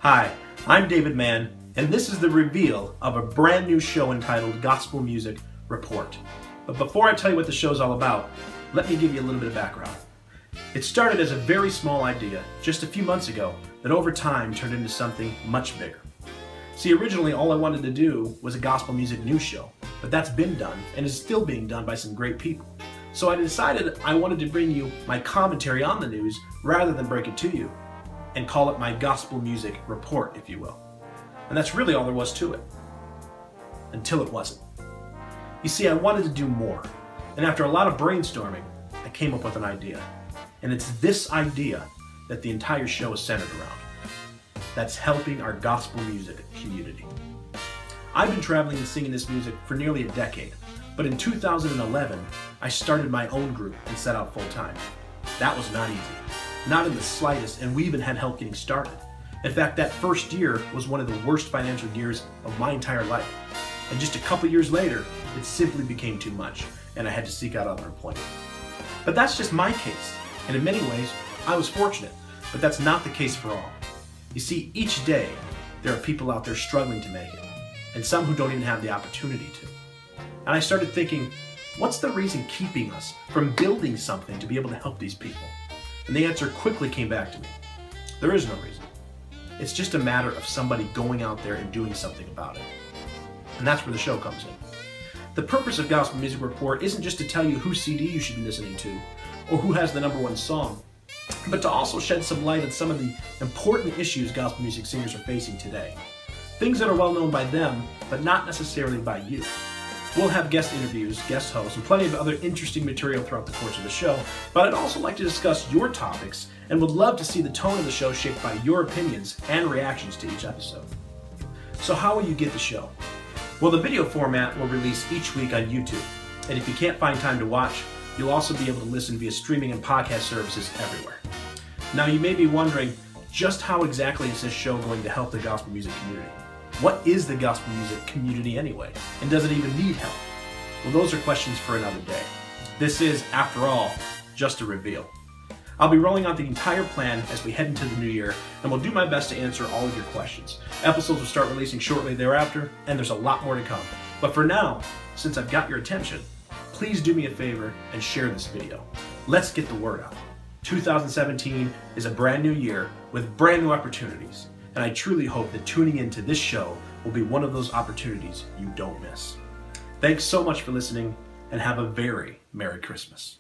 Hi, I'm David Mann, and this is the reveal of a brand new show entitled Gospel Music Report. But before I tell you what the show's all about, let me give you a little bit of background. It started as a very small idea just a few months ago that over time turned into something much bigger. See, originally all I wanted to do was a gospel music news show, but that's been done and is still being done by some great people. So I decided I wanted to bring you my commentary on the news rather than break it to you, and call it my Gospel Music Report, if you will. And that's really all there was to it. Until it wasn't. You see, I wanted to do more, and after a lot of brainstorming, I came up with an idea. And it's this idea that the entire show is centered around. That's helping our gospel music community. I've been traveling and singing this music for nearly a decade, but in 2011, I started my own group and set out full time. That was not easy. Not in the slightest, and we even had help getting started. In fact, that first year was one of the worst financial years of my entire life. And just a couple years later, it simply became too much, and I had to seek out other employment. But that's just my case, and in many ways, I was fortunate, but that's not the case for all. You see, each day, there are people out there struggling to make it, and some who don't even have the opportunity to. And I started thinking, what's the reason keeping us from building something to be able to help these people? And the answer quickly came back to me. There is no reason. It's just a matter of somebody going out there and doing something about it. And that's where the show comes in. The purpose of Gospel Music Report isn't just to tell you whose CD you should be listening to, or who has the #1 song, but to also shed some light on some of the important issues gospel music singers are facing today. Things that are well known by them, but not necessarily by you. We'll have guest interviews, guest hosts, and plenty of other interesting material throughout the course of the show, but I'd also like to discuss your topics and would love to see the tone of the show shaped by your opinions and reactions to each episode. So how will you get the show? Well, the video format will release each week on YouTube, and if you can't find time to watch, you'll also be able to listen via streaming and podcast services everywhere. Now, you may be wondering, just how exactly is this show going to help the gospel music community? What is the gospel music community anyway? And does it even need help? Well, those are questions for another day. This is, after all, just a reveal. I'll be rolling out the entire plan as we head into the new year, and will do my best to answer all of your questions. Episodes will start releasing shortly thereafter, and there's a lot more to come. But for now, since I've got your attention, please do me a favor and share this video. Let's get the word out. 2017 is a brand new year with brand new opportunities. And I truly hope that tuning into this show will be one of those opportunities you don't miss. Thanks so much for listening, and have a very Merry Christmas.